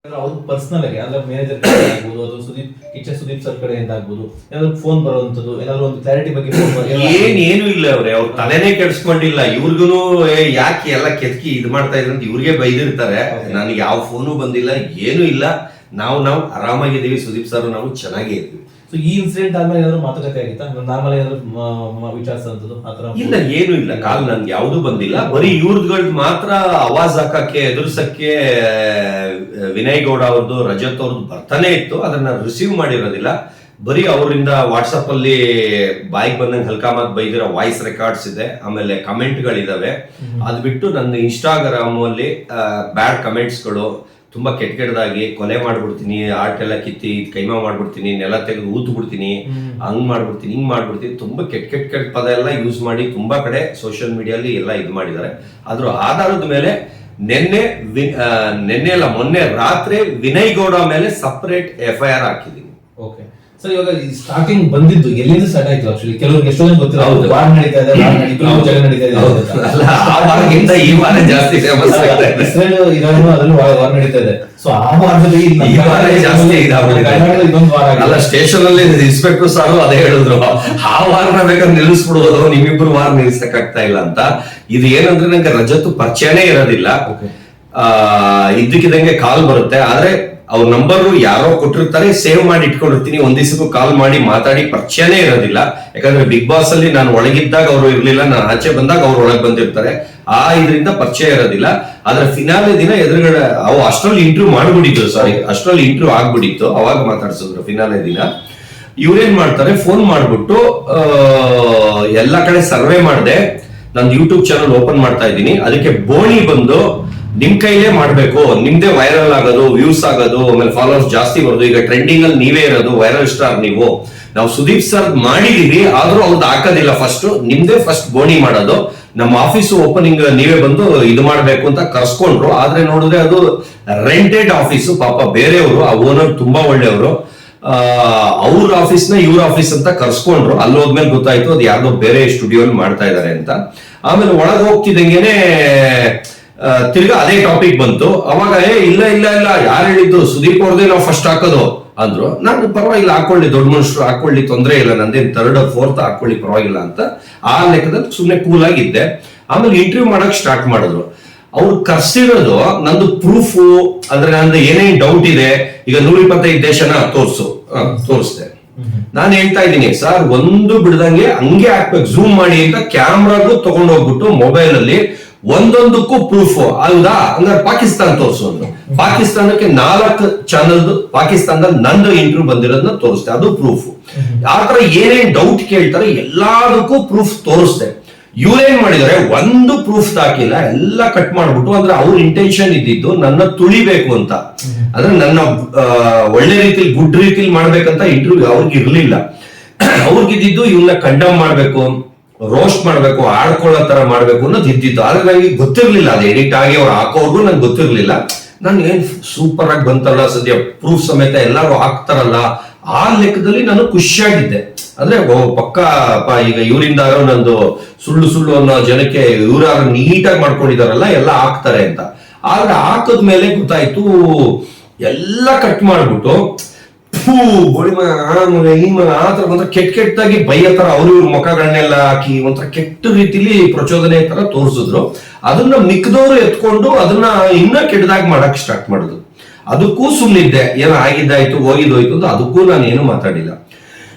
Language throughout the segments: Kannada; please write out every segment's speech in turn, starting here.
ಅವ್ರು ಪರ್ಸನಲ್ ಆಗಿ ಅಂದ್ರೆ ಮ್ಯಾನೇಜರ್ ಆಗ್ಬೋದು ಅದು ಸುದೀಪ್ ಸರ್ ಕಡೆಯಿಂದ ಆಗ್ಬೋದು ಏನಾದ್ರು ಫೋನ್ ಬರುವಂತದ್ದು ಏನಾದ್ರು ಒಂದು ಕ್ಲಾರಿಟಿ ಬಗ್ಗೆ ಏನು ಇಲ್ಲ ಅವ್ರ ತಲೆನೇ ಕೆಡಿಸ್ಕೊಂಡಿಲ್ಲ. ಇವ್ರಿಗೂ ಯಾಕೆ ಎಲ್ಲ ಕೆತ್ಕಿ ಇದ್ ಮಾಡ್ತಾ ಇದ್ರು ಅಂತ ಇವ್ರಿಗೆ ಬೈದಿರ್ತಾರೆ. ನನಗೆ ಯಾವ ಫೋನು ಬಂದಿಲ್ಲ, ಏನು ಇಲ್ಲ. ನಾವು ಆರಾಮಾಗಿದ್ದೀವಿ, ಸುದೀಪ್ ಸರ್ ನಾವು ಚೆನ್ನಾಗೇ ಇದ್ವಿ. ಸೊ ಈ ಇನ್ಸಿಡೆಂಟ್ ಆದ್ಮೇಲೆ ಏನಾದ್ರು ಮಾತುಕತೆ ಆಗಿತ್ತಾ? ನಾರ್ಮಲ್ ಏನಾದ್ರು ವಿಚಾರಿಸೋದು ಆತರ? ಇಲ್ಲ, ಏನು ಇಲ್ಲ. ಕಾಲ್ ನನ್ಗೆ ಯಾವ್ದು ಬಂದಿಲ್ಲ. ಬರೀ ಇವ್ರದ್ದು ಮಾತ್ರ ಆವಾಜ್ ಹಾಕಕ್ಕೆ ಎದುರ್ಸಕ್ಕೆ ವಿನಯ್ ಗೌಡ ಅವ್ರದ್ದು, ರಜತ್ ಅವ್ರದ್ದು ಬರ್ತಾನೆ ಇತ್ತು. ಅದನ್ನ ರಿಸೀವ್ ಮಾಡಿರೋದಿಲ್ಲ. ಬರೀ ಅವರಿಂದ ವಾಟ್ಸಪ್ ಅಲ್ಲಿ ಬಾಯಿಗೆ ಬಂದಂಗೆ ಹಲ್ಕಾಮಾತ್ ಬೈದಿರೋ ವಾಯ್ಸ್ ರೆಕಾರ್ಡ್ಸ್ ಇದೆ, ಆಮೇಲೆ ಕಮೆಂಟ್ಗಳಿದಾವೆ. ಅದ್ ಬಿಟ್ಟು ನನ್ನ ಇನ್ಸ್ಟಾಗ್ರಾಮ್ ಅಲ್ಲಿ ಬ್ಯಾಡ್ ಕಮೆಂಟ್ಸ್ಗಳು ತುಂಬಾ ಕೆಟ್ಟದಾಗಿ ಕೊಲೆ ಮಾಡ್ಬಿಡ್ತೀನಿ, ಆರ್ಟ್ ಎಲ್ಲ ಕಿತ್ತಿ ಕೈಮಾ ಮಾಡ್ಬಿಡ್ತೀನಿ, ನೆಲ ತೆಗೆದು ಊತು ಬಿಡ್ತೀನಿ, ಹಂಗ್ ಮಾಡ್ಬಿಡ್ತೀನಿ, ಹಿಂಗ್ ಮಾಡ್ಬಿಡ್ತೀನಿ, ತುಂಬಾ ಕೆಟ್ಟ ಪದ ಎಲ್ಲ ಯೂಸ್ ಮಾಡಿ ತುಂಬಾ ಕಡೆ ಸೋಷಿಯಲ್ ಮೀಡಿಯಲ್ಲಿ ಎಲ್ಲ ಇದು ಮಾಡಿದ್ದಾರೆ. ಅದ್ರ ಆಧಾರದ ಮೇಲೆ ನಿನ್ನೆ ಅಲ್ಲ ಮೊನ್ನೆ ರಾತ್ರಿ ವಿನಯ್ ಗೌಡ ಮೇಲೆ ಸಪರೇಟ್ FIR ಹಾಕಿದೀನಿ. ಓಕೆ ಸರ್, ಇವಾಗ ಸ್ಟಾರ್ಟಿಂಗ್ ಬಂದಿದ್ದು ಎಲ್ಲಿಂದ ಸ್ಟಾರ್ಟ್ ಆಯ್ತು? ಆಕ್ಚುಲಿ ಕೆಲವರಿಗೆ ಎಷ್ಟೋ ಜನ ಗೊತ್ತಿಲ್ಲ, ವಾರ್ ನಡೀತಾ ಇದೆ, ಜಗಳ ನಡೀತಾ ಇದೆ, ಈ ವಾರ ಜಾಸ್ತಿ ಫೇಮಸ್ ಆಗ್ತಾ ಇದೆ. ಇಸ್ರೇಲ್ ಇರಾನ್ ಅದರಲ್ಲಿ ವಾರ್ ನಡೀತಾ ಇದೆ. ಸೊ ಆ ವಾರದಲ್ಲಿ ಈ ವಾರ ಜಾಸ್ತಿ ಇನ್ನೊಂದು ವಾರ ಅಲ್ಲ, ಸ್ಟೇಷನ್ ಅಲ್ಲಿ ಇನ್ಸ್ಪೆಕ್ಟರ್ ಸಾರು ಅದೇ ಹೇಳಿದ್ರು, ಆ ವಾರನ ಬೇಕಾದ್ರೆ ನಿಲ್ಲಿಸ್ಬಿಡೋದು, ನಿಮ್ಮಿಬ್ರು ವಾರ ನಿಲ್ಸಕ್ ಆಗ್ತಾ ಇಲ್ಲ ಅಂತ. ಇದು ಏನಂದ್ರೆ ನಂಗೆ ರಜತ್ತು ಪರಿಚಯನೇ ಇರೋದಿಲ್ಲ. ಇದ್ದಕ್ಕಿದಂಗೆ ಕಾಲ್ ಬರುತ್ತೆ. ಆದ್ರೆ ಅವ್ರ ನಂಬರ್ ಯಾರೋ ಕೊಟ್ಟಿರ್ತಾರೆ, ಸೇವ್ ಮಾಡಿ ಇಟ್ಕೊಂಡಿರ್ತೀನಿ. ಒಂದ್ ದಿವಸಕ್ಕೂ ಕಾಲ್ ಮಾಡಿ ಮಾತಾಡಿ ಪರಿಚಯನೇ ಇರೋದಿಲ್ಲ. ಯಾಕಂದ್ರೆ ಬಿಗ್ ಬಾಸ್ ಅಲ್ಲಿ ನಾನು ಒಳಗಿದ್ದಾಗ ಅವರು ಇರ್ಲಿಲ್ಲ, ನಾನು ಆಚೆ ಬಂದಾಗ ಅವ್ರು ಒಳಗ್ ಬಂದಿರ್ತಾರೆ. ಇದರಿಂದ ಪರಿಚಯ ಇರೋದಿಲ್ಲ. ಆದ್ರೆ ಫಿನಾಲೆ ದಿನ ಎದುರುಗಡೆ ಅಷ್ಟ್ರಲ್ಲಿ ಇಂಟರ್ವ್ಯೂ ಮಾಡ್ಬಿಟ್ಟಿತ್ತು, ಅಷ್ಟ್ರಲ್ಲಿ ಇಂಟರ್ವ್ಯೂ ಆಗ್ಬಿಟ್ಟಿತ್ತು. ಅವಾಗ ಮಾತಾಡ್ಸಿದ್ರು ಫಿನಾಲೆ ದಿನ. ಇವ್ರೇನ್ ಮಾಡ್ತಾರೆ, ಫೋನ್ ಮಾಡ್ಬಿಟ್ಟು ಎಲ್ಲಾ ಕಡೆ ಸರ್ವೆ ಮಾಡಿದೆ, ನಂದು ಯೂಟ್ಯೂಬ್ ಚಾನಲ್ ಓಪನ್ ಮಾಡ್ತಾ ಇದ್ದೀನಿ, ಅದಕ್ಕೆ ಬೋಣಿ ಬಂದು ನಿಮ್ ಕೈಲೇ ಮಾಡ್ಬೇಕು, ನಿಮ್ದೇ ವೈರಲ್ ಆಗೋದು, ವ್ಯೂಸ್ ಆಗೋದು, ಆಮೇಲೆ ಫಾಲೋವರ್ಸ್ ಜಾಸ್ತಿ ಬರೋದು, ಈಗ ಟ್ರೆಂಡಿಂಗ್ ಅಲ್ಲಿ ನೀವೇ ಇರೋದು, ವೈರಲ್ ಸ್ಟಾರ್ ನೀವು. ನಾವು ಸುದೀಪ್ ಸರ್ ಮಾಡಿದೀವಿ, ಆದ್ರೂ ಅವ್ರದ್ದು ಹಾಕೋದಿಲ್ಲ. ನಿಮ್ದೇ ಫಸ್ಟ್ ಬೋಣಿ ಮಾಡೋದು, ನಮ್ಮ ಆಫೀಸ್ ಓಪನಿಂಗ್ ನೀವೇ ಬಂದು ಇದು ಮಾಡ್ಬೇಕು ಅಂತ ಕರ್ಸ್ಕೊಂಡ್ರು. ಆದ್ರೆ ನೋಡಿದ್ರೆ ಅದು ರೆಂಟೆಡ್ ಆಫೀಸು. ಪಾಪ ಬೇರೆಯವರು, ಆ ಓನರ್ ತುಂಬಾ ಒಳ್ಳೆಯವರು. ಅವ್ರ ಆಫೀಸ್ನ ಇವ್ರ ಆಫೀಸ್ ಅಂತ ಕರ್ಸ್ಕೊಂಡ್ರು. ಅಲ್ಲಿ ಹೋದ್ಮೇಲೆ ಗೊತ್ತಾಯ್ತು ಅದು ಯಾರ್ದೋ ಬೇರೆ ಸ್ಟುಡಿಯೋ ಮಾಡ್ತಾ ಇದಾರೆ ಅಂತ. ಆಮೇಲೆ ಒಳಗೆ ಹೋಗ್ತಿದ್ದಂಗೆನೆ ತಿರ್ಗಾ ಅದೇ ಟಾಪಿಕ್ ಬಂತು. ಅವಾಗ ಇಲ್ಲ ಇಲ್ಲ ಇಲ್ಲ, ಯಾರು ಹೇಳಿದ್ದು, ಸುದೀಪ್ ಅವ್ರದೇ ನಾವು ಫಸ್ಟ್ ಹಾಕೋದು ಅಂದ್ರು. ನಾನು ಪರವಾಗಿಲ್ಲ, ಹಾಕೊಳ್ಳಿ, ದೊಡ್ಡ ಮನುಷ್ಯರು ಹಾಕೊಳ್ಳಿ, ತೊಂದರೆ ಇಲ್ಲ, ನಂದೇನ್ 3rd or 4th ಹಾಕೊಳ್ಳಿ, ಪರವಾಗಿಲ್ಲ ಅಂತ ಆ ಲೆಕ್ಕದಲ್ಲಿ ಸುಮ್ಮನೆ ಕೂಲ್ ಆಗಿದ್ದೆ. ಆಮೇಲೆ ಇಂಟರ್ವ್ಯೂ ಮಾಡಕ್ ಸ್ಟಾರ್ಟ್ ಮಾಡಿದ್ರು. ಅವ್ರು ಕರ್ಸಿರೋದು ನಂದು ಪ್ರೂಫ್, ಅಂದ್ರೆ ನಂದು ಏನೇನ್ ಡೌಟ್ ಇದೆ, ಈಗ 125 ದೇಶನ ತೋರಿಸ್ದೆ. ನಾನು ಹೇಳ್ತಾ ಇದ್ದೀನಿ, ಸರ್ ಒಂದು ಬಿಡ್ದಂಗೆ ಹಂಗೆ ಹಾಕ್ಬೇಕು, ಝೂಮ್ ಮಾಡಿ ಅಂತ ಕ್ಯಾಮ್ರಾಗೂ ತಗೊಂಡೋಗ್ಬಿಟ್ಟು ಮೊಬೈಲ್ ಅಲ್ಲಿ ಒಂದೊಂದಕ್ಕೂ ಪ್ರೂಫ್. ಹೌದಾ, ಅಂದ್ರೆ ಪಾಕಿಸ್ತಾನ ತೋರಿಸೋದು, ಪಾಕಿಸ್ತಾನಕ್ಕೆ 4 ಚಾನಲ್ದು ಪಾಕಿಸ್ತಾನದಲ್ಲಿ ನಂದು ಇಂಟರ್ವ್ಯೂ ಬಂದಿರೋದನ್ನ ತೋರಿಸ್ದೆ, ಅದು ಪ್ರೂಫ್. ಆತರ ಏನೇನ್ ಡೌಟ್ ಕೇಳ್ತಾರೆ ಎಲ್ಲದಕ್ಕೂ ಪ್ರೂಫ್ ತೋರಿಸ್ದೆ. ಇವ್ರೇನ್ ಮಾಡಿದಾರೆ, ಒಂದು ಪ್ರೂಫ್ ಹಾಕಿಲ್ಲ, ಎಲ್ಲ ಕಟ್ ಮಾಡ್ಬಿಟ್ಟು, ಅಂದ್ರೆ ಅವ್ರ ಇಂಟೆನ್ಷನ್ ಇದ್ದಿದ್ದು ನನ್ನ ತುಳಿಬೇಕು ಅಂತ, ಅಂದ್ರೆ ನನ್ನ ಒಳ್ಳೆ ರೀತಿಲಿ ಗುಡ್ ರೀತಿಲಿ ಮಾಡ್ಬೇಕಂತ ಇಂಟರ್ವ್ಯೂ ಅವ್ರಿಗೆ ಇರ್ಲಿಲ್ಲ. ಅವ್ರಿಗಿದ್ದು ಇವನ್ನ ಕಂಡಮ್ ಮಾಡ್ಬೇಕು, ರೋಸ್ಟ್ ಮಾಡ್ಬೇಕು, ಆಡ್ಕೊಳ್ಳೋ ತರ ಮಾಡ್ಬೇಕು ಅನ್ನೋದು ಇದ್ದಿತ್ತು. ಆದ್ರೆ ನನಗೆ ಗೊತ್ತಿರ್ಲಿಲ್ಲ, ಅದು ಎಡಿಟ್ ಆಗಿ ಅವ್ರು ಹಾಕೋರ್ಗು ನನ್ಗೆ ಗೊತ್ತಿರ್ಲಿಲ್ಲ. ನನ್ ಏನ್ ಸೂಪರ್ ಆಗಿ ಬಂತಲ್ಲ, ಸದ್ಯ ಪ್ರೂಫ್ ಸಮೇತ ಎಲ್ಲರೂ ಹಾಕ್ತಾರಲ್ಲ, ಆ ಲೆಕ್ಕದಲ್ಲಿ ನಾನು ಖುಷಿಯಾಗಿದ್ದೆ. ಅಂದ್ರೆ ಪಕ್ಕ ಈಗ ಇವರಿಂದ ನಂದು ಸುಳ್ಳು ಅನ್ನೋ ಜನಕ್ಕೆ ಇವ್ರು ನೀಟಾಗಿ ಮಾಡ್ಕೊಂಡಿದಾರಲ್ಲ, ಎಲ್ಲ ಹಾಕ್ತಾರೆ ಅಂತ. ಆದ್ರೆ ಹಾಕದ್ಮೇಲೆ ಗೊತ್ತಾಯ್ತು, ಎಲ್ಲ ಕಟ್ ಮಾಡ್ಬಿಟ್ಟು ಆತರ ಒಂಥರ ಕೆಟ್ಟದಾಗಿ ಬೈಯ ತರ ಅವ್ರ ಇವ್ರ ಮುಖಗಳನ್ನೆಲ್ಲ ಹಾಕಿ ಒಂಥರ ಕೆಟ್ಟ ರೀತಿಲಿ ಪ್ರಚೋದನೆ ತರ ತೋರಿಸಿದ್ರು. ಅದನ್ನ ಮಿಕ್ಕದವ್ರು ಎತ್ಕೊಂಡು ಅದನ್ನ ಇನ್ನ ಕೆಟ್ಟದಾಗಿ ಮಾಡಕ್ ಸ್ಟಾರ್ಟ್ ಮಾಡಿದ್ರು. ಅದಕ್ಕೂ ಸುಮ್ಮನಿದ್ದೆ, ಏನೋ ಆಗಿದ್ದಾಯ್ತು ಹೋಗಿದ್ದೋಯ್ತು ಅಂತ, ಅದಕ್ಕೂ ನಾನು ಏನು ಮಾತಾಡಿಲ್ಲ.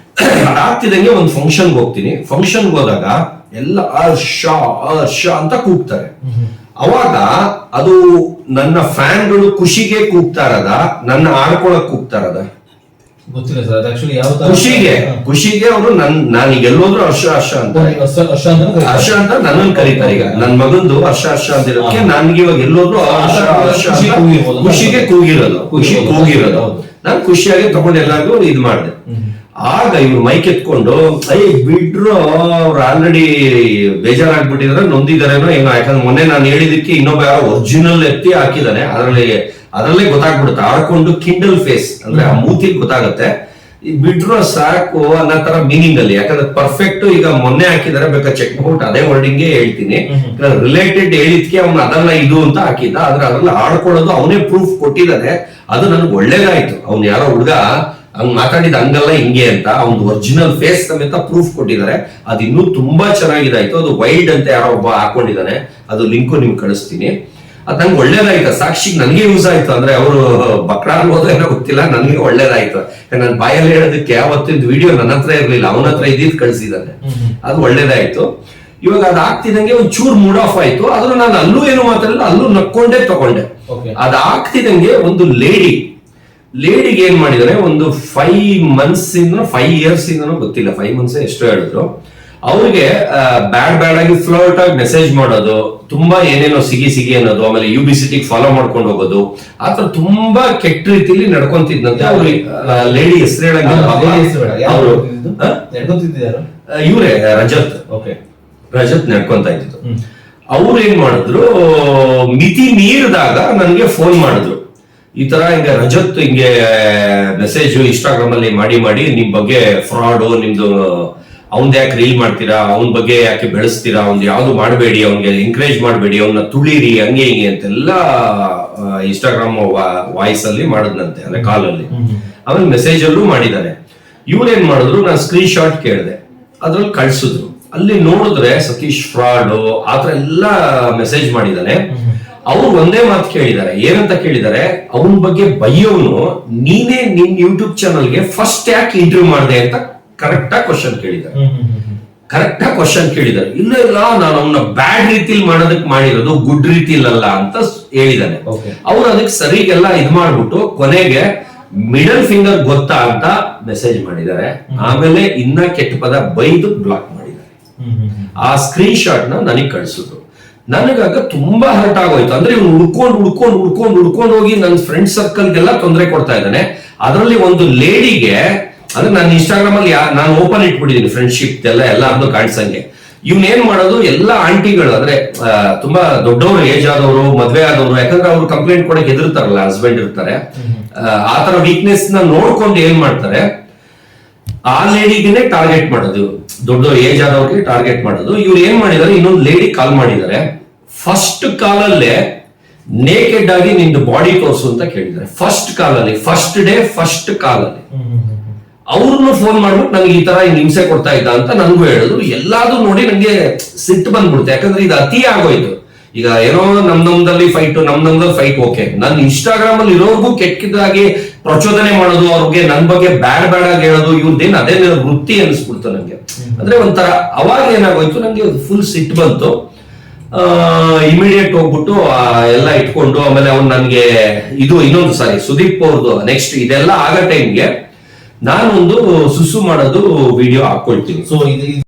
ಆಗ್ತಿದಂಗೆ ಒಂದು ಫಂಕ್ಷನ್ಗೆ ಹೋಗ್ತೀನಿ. ಫಂಕ್ಷನ್ಗೆ ಹೋದಾಗ ಎಲ್ಲ ಹರ್ಷ ಅಂತ ಕೂಗ್ತಾರೆ. ಅವಾಗ ಅದು ನನ್ನ ಫ್ಯಾನ್ಗಳು ಖುಷಿಗೆ ಕೂಗ್ತಾ ಇರೋದ, ನನ್ನ ಆಡ್ಕೊಳಕ್ ಕೂಗ್ತಾ ಇರೋದ ಗೊತ್ತಿಲ್ಲ ಸರ್. ಅದು ಆಕ್ಚುಲಿ ಯಾವ ಖುಷಿಗೆ ಅವರು ನಾನೀಗ ಎಲ್ಲೋದ್ರು ಹರ್ಷ ಅಂತ ನನ್ನನ್ನು ಕರೀತಾರೆ. ಈಗ ನನ್ನ ಮಗಂದು ಹರ್ಷ ಅಂದಿರೋದಕ್ಕೆ ನನ್ಗೆ ಇವಾಗ ಎಲ್ಲೋದ್ರು ಖುಷಿಗೆ ಕೂಗಿರೋದು. ನಾನು ಖುಷಿಯಾಗಿ ತಗೊಂಡು ಎಲ್ಲಾರ್ಗು ಇದ್ ಮಾಡಿದೆ. ಆಗ ಇವ್ರು ಮೈಕ್ ಎತ್ಕೊಂಡು ಬಿಡ್ರು, ಅವ್ರು ಆಲ್ರೆಡಿ ಬೇಜಾರಾಗ್ಬಿಟ್ಟಿದಾರೆ, ನೊಂದಿದಾರೇನೋ ಏನೋ. ಯಾಕಂದ್ರೆ ಮೊನ್ನೆ ನಾನು ಹೇಳಿದಕ್ಕೆ ಇನ್ನೊಬ್ಬ ಯಾರೋ ಒರಿಜಿನಲ್ ಎತ್ತಿ ಹಾಕಿದಾನೆ, ಅದರಲ್ಲೇ ಗೊತ್ತಾಗ್ಬಿಡುತ್ತೆ. ಆಡ್ಕೊಂಡು ಕಿಂಡಲ್ ಫೇಸ್ ಅಂದ್ರೆ ಆ ಮೂತಿಗೆ ಗೊತ್ತಾಗತ್ತೆ ಬಿಟ್ರು ಸಾಕು ಅನ್ನೋ ತರ ಮೀನಿಂಗ್ ಅಲ್ಲಿ, ಯಾಕಂದ್ರೆ ಪರ್ಫೆಕ್ಟ್ ಈಗ ಮೊನ್ನೆ ಹಾಕಿದಾರೆ, ಬೇಕಾದ್ರೆ ಚೆಕ್ ಮಾಡ್ಬಿಟ್ಟು ಅದೇ ವರ್ಡಿಂಗ್ ಹೇಳ್ತೀನಿ. ರಿಲೇಟೆಡ್ ಹೇಳಿದ್ಕೆ ಅವ್ನು ಅದಲ್ಲ ಇದು ಅಂತ ಹಾಕಿದ್ದ, ಆದ್ರೆ ಅದ್ರಲ್ಲಿ ಆಡ್ಕೊಳ್ಳೋದು ಅವನೇ ಪ್ರೂಫ್ ಕೊಟ್ಟಿದ್ದಾನೆ. ಅದು ನನಗೆ ಒಳ್ಳೇದಾಯ್ತು. ಅವ್ನು ಯಾರೋ ಹುಡುಗ ಹಂಗ್ ಮಾತಾಡಿದ ಹಂಗಲ್ಲ ಹಿಂಗೆ ಅಂತ ಅವ್ನು ಒರಿಜಿನಲ್ ಫೇಸ್ ಸಮೇತ ಪ್ರೂಫ್ ಕೊಟ್ಟಿದ್ದಾರೆ. ಅದು ಇನ್ನೂ ತುಂಬಾ ಚೆನ್ನಾಗಿದಾಯ್ತು. ಅದು ವೈಲ್ಡ್ ಅಂತ ಯಾರೋ ಒಬ್ಬ ಹಾಕೊಂಡಿದ್ದಾನೆ, ಅದು ಲಿಂಕು ನಿಮ್ಗೆ ಕಳಿಸ್ತೀನಿ. ಅದ್ ನಂಗೆ ಒಳ್ಳೇದಾಯ್ತು. ಸಾಕ್ಷಿಗೆ ನನಗೆ ಯೂಸ್ ಆಯ್ತು. ಅಂದ್ರೆ ಅವರು ಬಕ್ರ ಅನ್ಬೋದು ಏನೋ ಗೊತ್ತಿಲ್ಲ, ನನಗೆ ಒಳ್ಳೇದಾಯ್ತು. ನನ್ನ ಬಾಯಲ್ಲಿ ಹೇಳೋದಕ್ಕೆ ಅವತ್ತಿನ ವಿಡಿಯೋ ನನ್ನ ಹತ್ರ ಇರ್ಲಿಲ್ಲ, ಅವನ ಹತ್ರ ಇದ್ದಿದ್ ಕಳ್ಸಿದ್ದಾನೆ. ಅದು ಒಳ್ಳೇದಾಯ್ತು. ಇವಾಗ ಅದ್ ಆಗ್ತಿದಂಗೆ ಒಂದ್ ಚೂರ್ ಮೂಡ್ ಆಫ್ ಆಯ್ತು. ಆದ್ರೂ ನಾನು ಅಲ್ಲೂ ಏನು ಮಾತಾಡಿಲ್ಲ, ಅಲ್ಲೂ ನಕ್ಕೊಂಡೇ ತಗೊಂಡೆ. ಅದ್ ಆಗ್ತಿದಂಗೆ ಒಂದು ಲೇಡಿಗೆ ಏನ್ ಮಾಡಿದಾರೆ, ಒಂದು 5 months ಇಂದ 5 years ಇಂದನೂ ಗೊತ್ತಿಲ್ಲ, 5 months ಎಷ್ಟೋ ಹೇಳಿದ್ರು. ಅವ್ರಿಗೆ ಬ್ಯಾಡ್ ಆಗಿ ಫ್ಲರ್ಟ್ ಆಗಿ ಮೆಸೇಜ್ ಮಾಡೋದು, ತುಂಬಾ ಏನೇನೋ ಸಿಗಿ ಅನ್ನೋದು, ಆಮೇಲೆ UBCT ಫಾಲೋ ಮಾಡ್ಕೊಂಡು ಹೋಗೋದು, ಆತರ ತುಂಬಾ ಕೆಟ್ಟ ರೀತಿಲಿ ನಡ್ಕೊಂತಿದ್ದಂತೆ. ಅವ್ರಿಗೆ ಲೇಡಿ ಹೆಸರು ಅವರು ಇವ್ರೆ ರಜತ್ ನಡ್ಕೊಂತ ಇದ್ದಿದ್ದು. ಅವ್ರು ಏನ್ ಮಾಡಿದ್ರು, ಮಿತಿ ಮೀರಿದಾಗ ನನ್ಗೆ ಫೋನ್ ಮಾಡಿದ್ರು. ಈ ತರ ಹಿಂಗೆ ರಜತ್ ಹಿಂಗೆ ಮೆಸೇಜ್ ಇನ್ಸ್ಟಾಗ್ರಾಮ್ ಅಲ್ಲಿ ಮಾಡಿ ನಿಮ್ ಬಗ್ಗೆ ಫ್ರಾಡ್, ನಿಮ್ದು ಅವ್ನ್ದು ಯಾಕೆ ರೀಲ್ ಮಾಡ್ತೀರಾ, ಅವನ ಬಗ್ಗೆ ಯಾಕೆ ಬೆಳೆಸ್ತೀರಾ, ಅವ್ನ್ ಯಾವ್ದು ಮಾಡಬೇಡಿ, ಅವ್ನಿಗೆ ಎಂಕರೇಜ್ ಮಾಡಬೇಡಿ, ಅವನ್ನ ತುಳಿರಿ, ಹಂಗೆ ಹಿಂಗೆ ಅಂತೆಲ್ಲ ಇನ್ಸ್ಟಾಗ್ರಾಮ್ ವಾಯ್ಸ್ ಅಲ್ಲಿ ಮಾಡಿದ್ನಂತೆ, ಅಂದ್ರೆ ಕಾಲ್ ಅಲ್ಲಿ. ಆಮೇಲೆ ಮೆಸೇಜ್ ಅಲ್ಲೂ ಮಾಡಿದಾನೆ. ಇವ್ರೇನ್ ಮಾಡಿದ್ರು, ನಾನು ಸ್ಕ್ರೀನ್ ಶಾಟ್ ಕೇಳಿದೆ, ಅದ್ರಲ್ಲಿ ಕಳ್ಸಿದ್ರು. ಅಲ್ಲಿ ನೋಡಿದ್ರೆ ಸತೀಶ್ ಫ್ರಾಡ್ ಆತರ ಎಲ್ಲ ಮೆಸೇಜ್ ಮಾಡಿದಾನೆ. ಅವ್ರು ಒಂದೇ ಮಾತು ಕೇಳಿದ್ದಾರೆ. ಏನಂತ ಕೇಳಿದ್ದಾರೆ, ಅವನ ಬಗ್ಗೆ ಬೈಯೋನು ನೀನೇ ನಿನ್ ಯೂಟ್ಯೂಬ್ ಚಾನಲ್ಗೆ ಫಸ್ಟ್ ಯಾಕೆ ಇಂಟರ್ವ್ಯೂ ಮಾಡಿದೆ ಅಂತ ಕರೆಕ್ಟ್ ಆಗಿ ಕ್ವಶನ್ ಕೇಳಿದ್ದಾರೆ. ಇಲ್ಲ ನಾನು ಅವನ್ನ ಬ್ಯಾಡ್ ರೀತಿಲಿ ಮಾಡೋದಕ್ಕೆ ಮಾಡಿರೋದು, ಗುಡ್ ರೀತಿಲಲ್ಲ ಅಂತ ಹೇಳಿದಾನೆ. ಅವ್ರು ಅದಕ್ಕೆ ಸರಿಗೆಲ್ಲ ಇದ್ ಮಾಡ್ಬಿಟ್ಟು ಕೊನೆಗೆ ಮಿಡಲ್ ಫಿಂಗರ್ ಗೊತ್ತಾ ಅಂತ ಮೆಸೇಜ್ ಮಾಡಿದ್ದಾರೆ. ಆಮೇಲೆ ಇನ್ನ ಕೆಟ್ಟ ಪದ ಬೈದು ಬ್ಲಾಕ್ ಮಾಡಿದ್ದಾರೆ. ಆ ಸ್ಕ್ರೀನ್ ಶಾಟ್ ನ ನನಗೆ ಕಳಿಸಿದ್ರು. ನನಗಾಗ ತುಂಬಾ ಹರ್ಟ್ ಆಗೋಯ್ತು. ಅಂದ್ರೆ ಇವ್ನು ಹುಡ್ಕೊಂಡು ಹೋಗಿ ನನ್ನ ಫ್ರೆಂಡ್ ಸರ್ಕಲ್ಗೆಲ್ಲ ತೊಂದರೆ ಕೊಡ್ತಾ ಇದ್ದಾನೆ. ಅದರಲ್ಲಿ ಒಂದು ಲೇಡಿಗೆ, ಅಂದ್ರೆ ನಾನು ಇನ್ಸ್ಟಾಗ್ರಾಮ್ ಅಲ್ಲಿ ನಾನು ಓಪನ್ ಇಟ್ಬಿಟ್ಟಿದ್ದೀನಿ ಫ್ರೆಂಡ್ಶಿಪ್ ಎಲ್ಲ ಅದು ಕಾಣಿಸಂಗೆ. ಇವ್ನ ಏನ್ ಮಾಡೋದು, ಎಲ್ಲ ಆಂಟಿಗಳು ಅಂದ್ರೆ ತುಂಬಾ ದೊಡ್ಡವರು, ಏಜ್ ಆದವರು, ಮದ್ವೆ ಆದವರು, ಯಾಕಂದ್ರೆ ಅವ್ರು ಕಂಪ್ಲೇಂಟ್ ಕೊಡಕ್ಕೆ ಹೆದರ್ತಾರಲ್ಲ, ಹಸ್ಬೆಂಡ್ ಇರ್ತಾರೆ, ಆತರ ವೀಕ್ನೆಸ್ ನ ನೋಡ್ಕೊಂಡು ಏನ್ ಮಾಡ್ತಾರೆ, ಆ ಲೇಡಿಗೆ ಟಾರ್ಗೆಟ್ ಮಾಡೋದು, ದೊಡ್ಡ ಏಜ್ ಆದವ್ರಿಗೆ ಟಾರ್ಗೆಟ್ ಮಾಡೋದು. ಇವ್ರು ಏನ್ ಮಾಡಿದಾರೆ, ಇನ್ನೊಂದು ಲೇಡಿ ಕಾಲ್ ಮಾಡಿದ್ದಾರೆ. ಫಸ್ಟ್ ಕಾಲಲ್ಲೇ ನೇಕೆಡ್ ಆಗಿ ನಿಂದು ಬಾಡಿ ತೋರಿಸು ಅಂತ ಕೇಳಿದ್ದಾರೆ. ಫಸ್ಟ್ ಕಾಲಲ್ಲಿ, ಫಸ್ಟ್ ಡೇ ಫಸ್ಟ್ ಕಾಲಲ್ಲಿ ಅವ್ರನ್ನು ಫೋನ್ ಮಾಡ್ಬಿಟ್ಟು ನನಗೆ ಈ ತರ ಹಿಂಸೆ ಕೊಡ್ತಾ ಇದ್ದ ಅಂತ ನನ್ಗೂ ಹೇಳಿದ್ರು. ಎಲ್ಲಾದ್ರೂ ನೋಡಿ ನಂಗೆ ಸಿಟ್ಟು ಬಂದ್ಬಿಡುತ್ತೆ. ಯಾಕಂದ್ರೆ ಇದು ಅತಿ ಆಗೋಯ್ತು. ಈಗ ಏನೋ ನಮ್ದಲ್ಲಿ ಫೈಟ್ ಓಕೆ, ನನ್ ಇನ್ಸ್ಟಾಗ್ರಾಮ್ ಅಲ್ಲಿ ಇರೋರ್ಗೂ ಕೆಟ್ಟದಾಗಿ ಪ್ರಚೋದನೆ ಮಾಡೋದು, ಅವ್ರಿಗೆ ನನ್ ಬಗ್ಗೆ ಬ್ಯಾಡ್ ಆಗಿ ಹೇಳೋದು, ಇವ್ರದ್ದೇನು ಅದೇ ವೃತ್ತಿ ಅನಿಸ್ಬಿಡ್ತು ನಂಗೆ. ಅಂದ್ರೆ ಒಂಥರ ಅವಾಗ ಏನಾಗೋಯ್ತು, ನಂಗೆ ಫುಲ್ ಸಿಟ್ಟು ಬಂತು. ಇಮಿಡಿಯೇಟ್ ಹೋಗ್ಬಿಟ್ಟು ಎಲ್ಲ ಇಟ್ಕೊಂಡು, ಆಮೇಲೆ ಅವ್ನು ನನ್ಗೆ ಇನ್ನೊಂದು ಸಾರಿ ಸುದೀಪ್ ಅವ್ರದ್ದು ನೆಕ್ಸ್ಟ್ ಇದೆಲ್ಲ ಆಗ ಟೈಮ್ಗೆ ನಾನೊಂದು ಸುಸು ಮಾಡೋದು ವಿಡಿಯೋ ಹಾಕೊಳ್ತೀನಿ. ಸೊ ಇದು